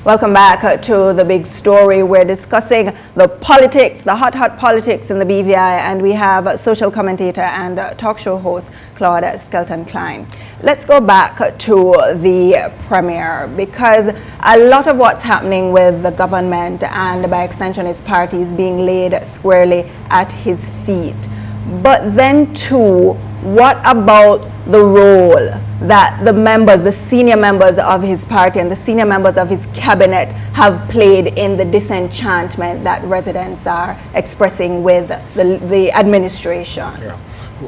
Welcome back to The Big Story. We're discussing the politics, the hot politics in the BVI, and we have social commentator and talk show host Claude Skelton-Klein. Let's go back to the Premier, because a lot of what's happening with the government and by extension his party is being laid squarely at his feet. But then too, what about the role that the members, the senior members of his party and the senior members of his cabinet have played in the disenchantment that residents are expressing with the administration? Yeah.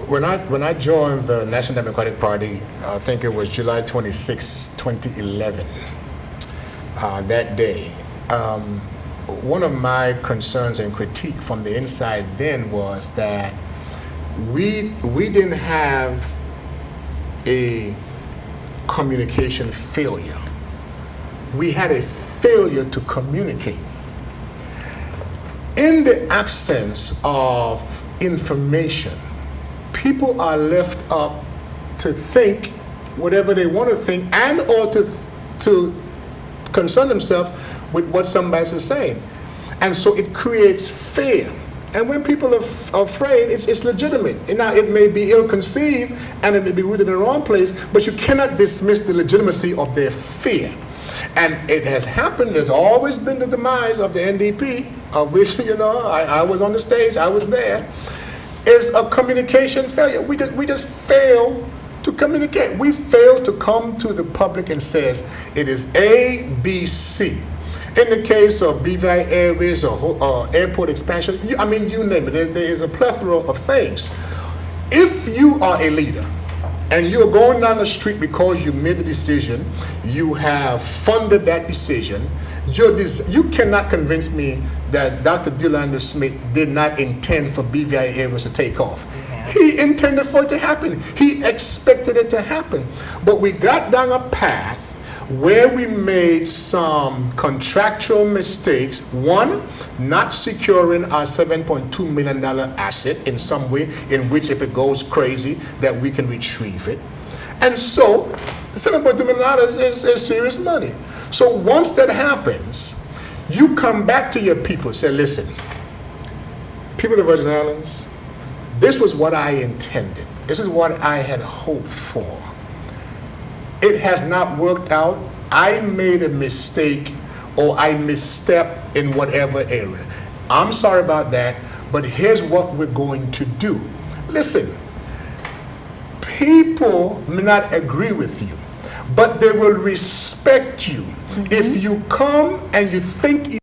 When I joined the National Democratic Party, I think it was July 26, 2011, that day, one of my concerns and critique from the inside then was that we didn't have a communication failure. We had a failure to communicate. In the absence of information, people are left up to think whatever they want to think and or to concern themselves with what somebody is saying. And so it creates fear. And when people are afraid, it's legitimate. And now it may be ill-conceived and it may be rooted in the wrong place, but you cannot dismiss the legitimacy of their fear. And it has happened. There's always been the demise of the NDP, of which, I was on the stage, I was there. It's a communication failure. We just fail to communicate. We fail to come to the public and says it is A, B, C. In the case of BVI Airways or airport expansion, you name it. There is a plethora of things. If you are a leader and you're going down the street because you made the decision, you have funded that decision, you cannot convince me that Dr. DeLanda Smith did not intend for BVI Airways to take off. He intended for it to happen. He expected it to happen. But we got down a path where we made some contractual mistakes. One, not securing our $7.2 million asset in some way in which if it goes crazy that we can retrieve it. And so $7.2 million is serious money. So once that happens, you come back to your people, say, listen, people of the Virgin Islands, this was what I intended. This is what I had hoped for. It has not worked out. I made a mistake or I misstepped in whatever area. I'm sorry about that, but here's what we're going to do. Listen, people may not agree with you, but they will respect you. If you come and you think you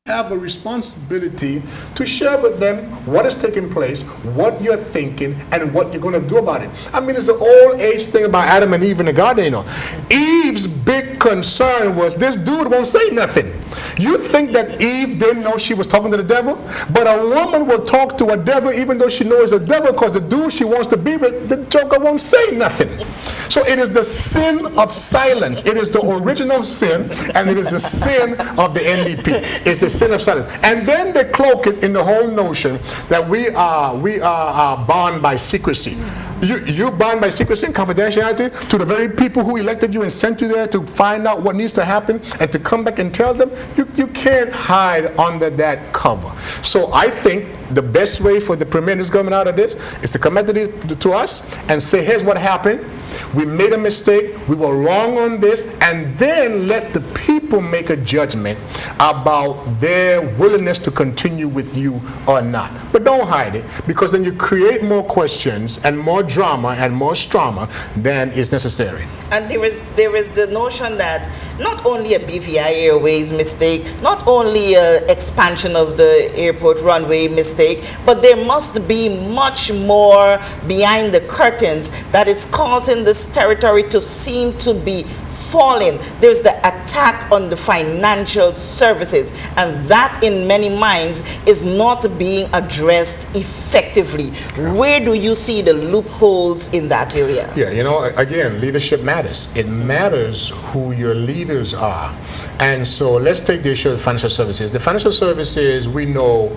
have a responsibility to share with them what is taking place, what you're thinking, and what you're going to do about it. It's the old age thing about Adam and Eve in the garden, Eve's big concern was this dude won't say nothing. You think that Eve didn't know she was talking to the devil? But a woman will talk to a devil even though she knows it's a devil, because the dude she wants to be with, the joker won't say nothing. So it is the sin of silence. It is the original sin, and it is the sin of the NDP. It's the sin of silence. And then they cloak it in the whole notion that we are bound by secrecy. You're bound by secrecy and confidentiality to the very people who elected you and sent you there to find out what needs to happen and to come back and tell them. You can't hide under that cover. So I think the best way for the Premier and his government out of this is to come back to us and say, here's what happened. We made a mistake. We were wrong on this. And then let the people make a judgment about their willingness to continue with you or not. But don't hide it, because then you create more questions and more drama and more trauma than is necessary. And there is the notion that not only a BVI Airways mistake, not only an expansion of the airport runway mistake, but there must be much more behind the curtains that is causing this territory to seem to be falling. There's the attack on the financial services, and that in many minds is not being addressed effectively. Where do you see the loopholes in that area? Yeah, again, leadership matters. It matters who your leaders are. And so let's take the issue of financial services. The financial services we know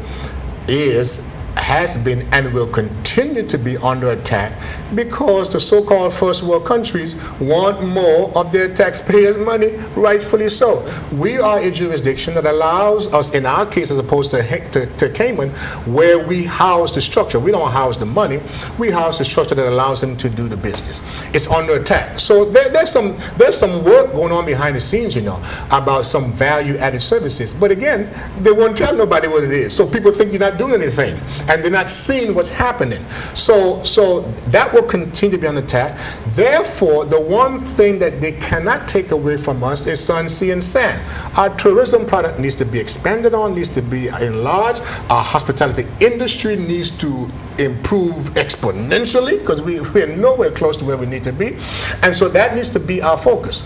is has been and will continue to be under attack because the so-called first world countries want more of their taxpayers' money, rightfully so. We are a jurisdiction that allows us, in our case as opposed to Cayman, where we house the structure. We don't house the money, we house the structure that allows them to do the business. It's under attack. So there's some work going on behind the scenes, about some value-added services. But again, they won't tell nobody what it is. So people think you're not doing anything, and they're not seeing what's happening. So that will continue to be on attack. Therefore, the one thing that they cannot take away from us is sun, sea, and sand. Our tourism product needs to be expanded on, needs to be enlarged. Our hospitality industry needs to improve exponentially because we're nowhere close to where we need to be. And so that needs to be our focus.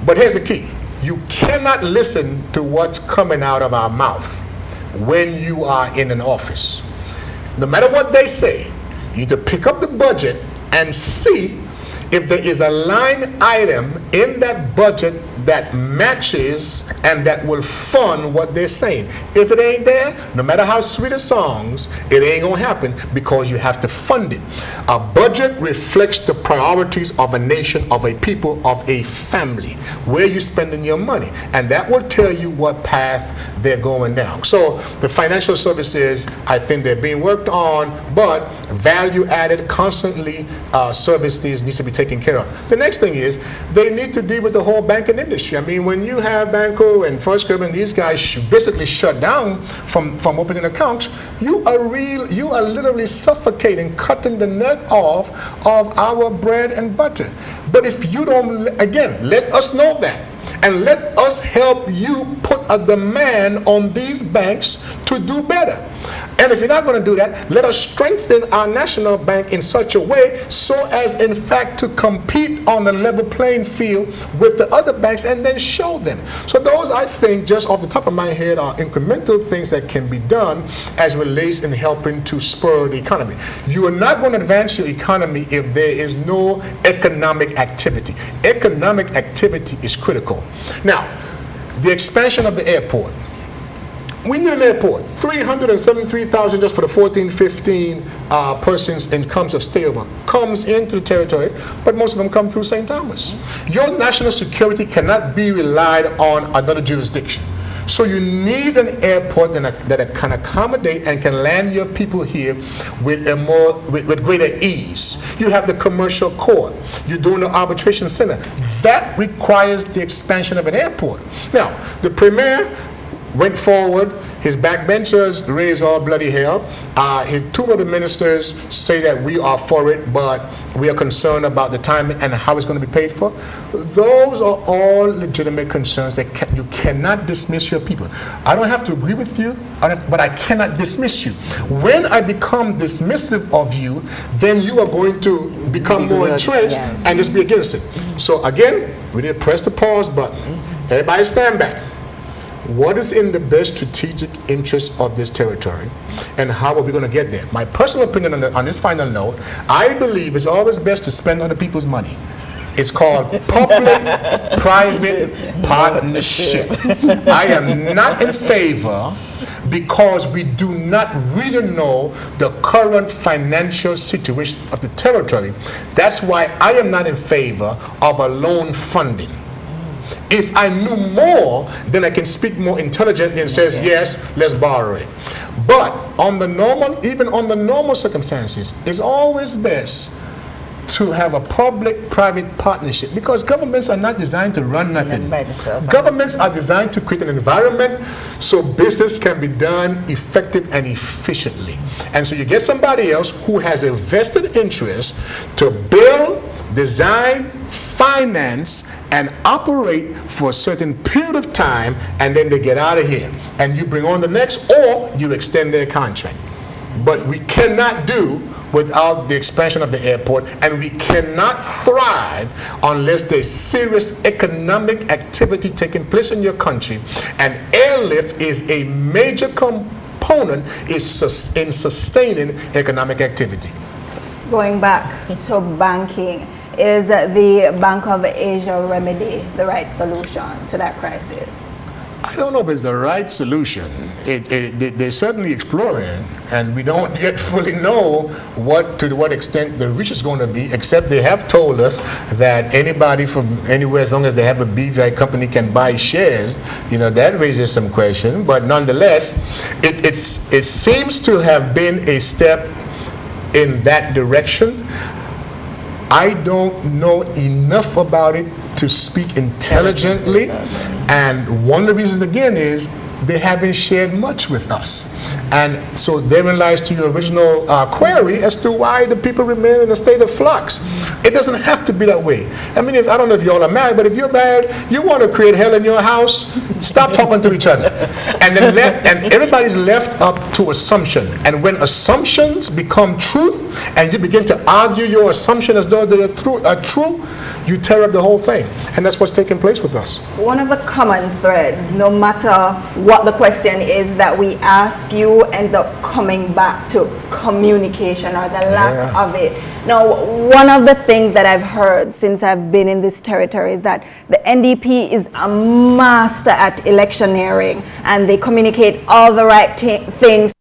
But here's the key. You cannot listen to what's coming out of our mouth when you are in an office. No matter what they say, you need to pick up the budget and see if there is a line item in that budget that matches and that will fund what they're saying. If it ain't there, no matter how sweet the songs, it ain't gonna happen because you have to fund it. A budget reflects the priorities of a nation, of a people, of a family, where you're spending your money, and that will tell you what path they're going down. So the financial services, I think they're being worked on, but value added, constantly services needs to be taken care of. The next thing is they need to deal with the whole banking industry. I mean, when you have Banco and First Curve and these guys basically shut down from opening accounts, you are literally suffocating, cutting the neck off of our bread and butter. But if you don't, again, let us know that. And let us help you put a demand on these banks to do better. And if you're not going to do that, let us strengthen our national bank in such a way so as, in fact, to compete on a level playing field with the other banks and then show them. So those, I think, just off the top of my head, are incremental things that can be done as relates in helping to spur the economy. You are not going to advance your economy if there is no economic activity. Economic activity is critical. Now, the expansion of the airport. We need an airport. 373,000 just for the 14-15 persons and comes of stayover comes into the territory, but most of them come through St. Thomas. Your national security cannot be relied on another jurisdiction. So you need an airport that can accommodate and can land your people here with with greater ease. You have the commercial court. You're doing the arbitration center. That requires the expansion of an airport. Now, the premier went forward. His backbenchers raised all bloody hell. Two of the ministers say that we are for it, but we are concerned about the time and how it's going to be paid for. Those are all legitimate concerns that you cannot dismiss your people. I don't have to agree with you, but I cannot dismiss you. When I become dismissive of you, then you are going to become more entrenched and just be against it. So again, we need to press the pause button. Everybody stand back. What is in the best strategic interest of this territory, and how are we going to get there? My personal opinion on this final note, I believe it's always best to spend other people's money. It's called public-private partnership. I am not in favor, because we do not really know the current financial situation of the territory. That's why I am not in favor of a loan funding. If I knew more, then I can speak more intelligently and says, yes, let's borrow it. But on the normal, even on the normal circumstances, it's always best to have a public-private partnership, because governments are not designed to run nothing. Governments are designed to create an environment so business can be done effective and efficiently. And so you get somebody else who has a vested interest to build, design, finance, and operate for a certain period of time, and then they get out of here. And you bring on the next, or you extend their contract. But we cannot do without the expansion of the airport, and we cannot thrive unless there's serious economic activity taking place in your country. And airlift is a major component in sustaining economic activity. Going back to banking, is the Bank of Asia remedy the right solution to that crisis? I don't know if it's the right solution. They're certainly exploring, and we don't yet fully know to what extent the reach is going to be, except they have told us that anybody from anywhere, as long as they have a BVI company, can buy shares. You know, that raises some question, but nonetheless, it seems to have been a step in that direction. I don't know enough about it to speak intelligently, and one of the reasons again is they haven't shared much with us, and so therein lies to your original query as to why the people remain in a state of flux. It doesn't have to be that way. I mean, I don't know if you all are married, but if you're married, you want to create hell in your house, stop talking to each other, and then and everybody's left up to assumption. And when assumptions become truth, and you begin to argue your assumption as though they are true, you tear up the whole thing, and that's what's taking place with us. One of the common threads, no matter what the question is that we ask you, ends up coming back to communication or the lack of it. Now, one of the things that I've heard since I've been in this territory is that the NDP is a master at electioneering, and they communicate all the right things.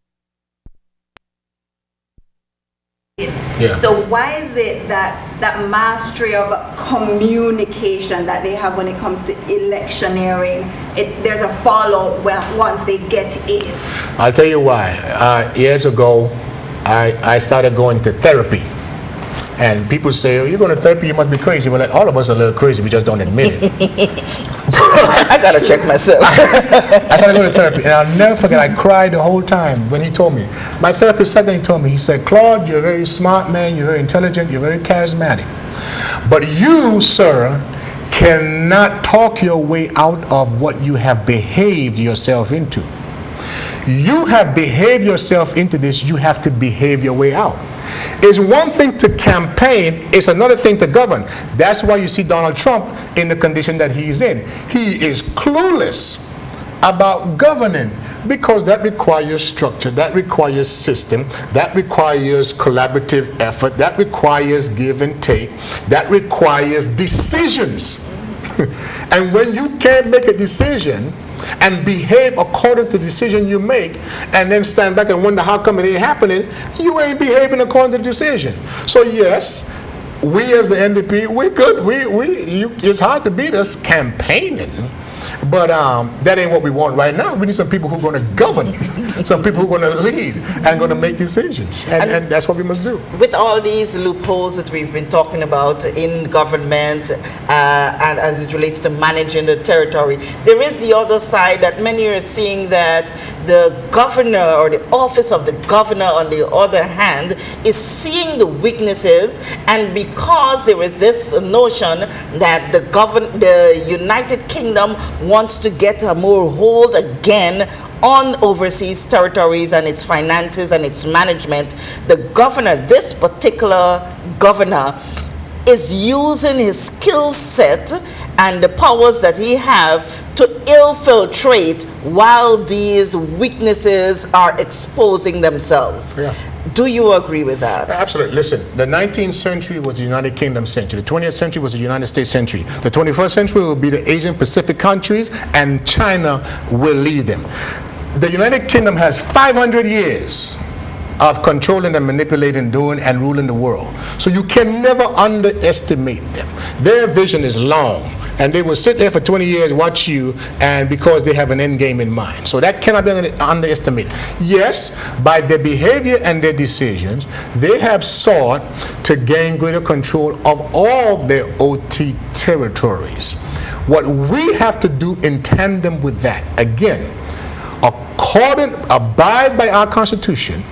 Yeah. So why is it that that mastery of communication that they have when it comes to electioneering, there's a fallout once they get in? I'll tell you why. Years ago, I started going to therapy. And people say, oh, you're going to therapy, you must be crazy. Well, like, all of us are a little crazy, we just don't admit it. I got to check myself. I started going to therapy, and I'll never forget, I cried the whole time when he told me. My therapist sat there and he told me, he said, Claude, you're a very smart man, you're very intelligent, you're very charismatic. But you, sir, cannot talk your way out of what you have behaved yourself into. You have behaved yourself into this, you have to behave your way out. It's one thing to campaign, it's another thing to govern. That's why you see Donald Trump in the condition that he's in. He is clueless about governing, because that requires structure, that requires system, that requires collaborative effort, that requires give and take, that requires decisions. And when you can't make a decision and behave according to the decision you make, and then stand back and wonder how come it ain't happening, you ain't behaving according to the decision. So yes, we as the NDP, we're good. It's hard to beat us campaigning, but that ain't what we want right now. We need some people who are going to govern, some people who are going to lead and going to make decisions, and that's what we must do. With all these loopholes that we've been talking about in government and as it relates to managing the territory, there is the other side that many are seeing, that the governor or the office of the governor, on the other hand, is seeing the weaknesses, and because there is this notion that the United Kingdom wants to get a more hold again on overseas territories and its finances and its management, the governor, this particular governor, is using his skill set and the powers that he have to infiltrate while these weaknesses are exposing themselves. Yeah. Do you agree with that? Absolutely. Listen, the 19th century was the United Kingdom century. The 20th century was the United States century. The 21st century will be the Asian Pacific countries, and China will lead them. The United Kingdom has 500 years of controlling and manipulating, doing and ruling the world. So you can never underestimate them. Their vision is long, and they will sit there for 20 years, watch you, and because they have an end game in mind. So that cannot be underestimated. Yes, by their behavior and their decisions, they have sought to gain greater control of all their OT territories. What we have to do in tandem with that, again, abide by our Constitution,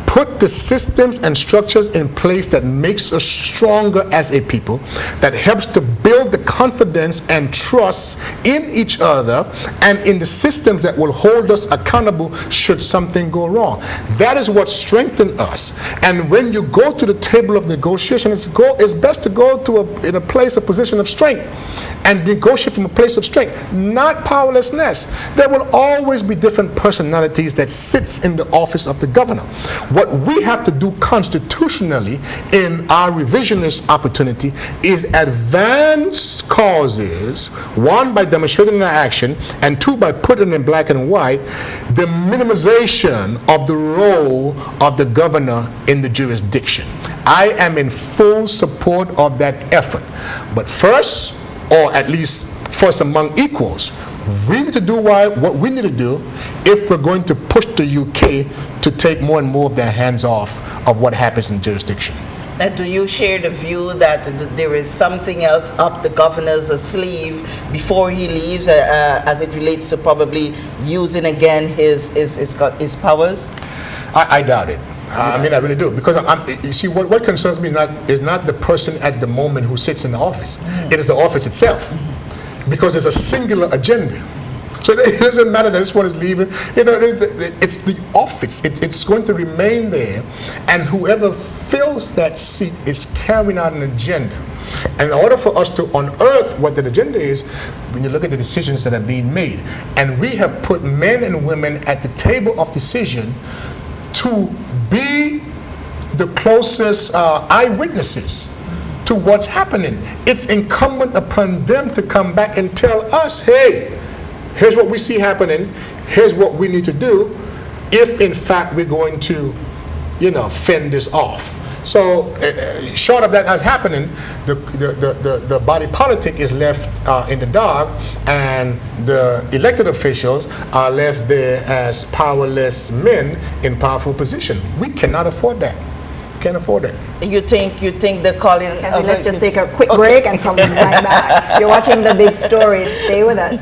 put the systems and structures in place that makes us stronger as a people, that helps to build the confidence and trust in each other and in the systems that will hold us accountable should something go wrong. That is what strengthens us. And when you go to the table of negotiation, it's best to go to in a place, a position of strength, and negotiate from a place of strength, not powerlessness. There will always be different personalities that sits in the office of the governor. What What we have to do constitutionally in our revisionist opportunity is advance causes, one, by demonstrating their action, and two, by putting in black and white the minimization of the role of the governor in the jurisdiction. I am in full support of that effort. But first, or at least first among equals, we need to do what we need to do if we're going to push the UK to take more and more of their hands off of what happens in jurisdiction. Now, do you share the view that there is something else up the governor's sleeve before he leaves, as it relates to probably using again his powers? I doubt it. I mean, I really do, because you see, what concerns me is not the person at the moment who sits in the office. It is the office itself, because there's a singular agenda. So it doesn't matter that this one is leaving. You know, it's the office. It's going to remain there, and whoever fills that seat is carrying out an agenda. And in order for us to unearth what the agenda is, when you look at the decisions that are being made, and we have put men and women at the table of decision to be the closest eyewitnesses to what's happening. It's incumbent upon them to come back and tell us, hey, here's what we see happening, here's what we need to do, if in fact we're going to, fend this off. So short of that as happening, the body politic is left in the dark, and the elected officials are left there as powerless men in powerful position. We cannot afford that. Can't afford it. You think the calling? Let's just take a quick break and come right back. You're watching The Big Story. Stay with us.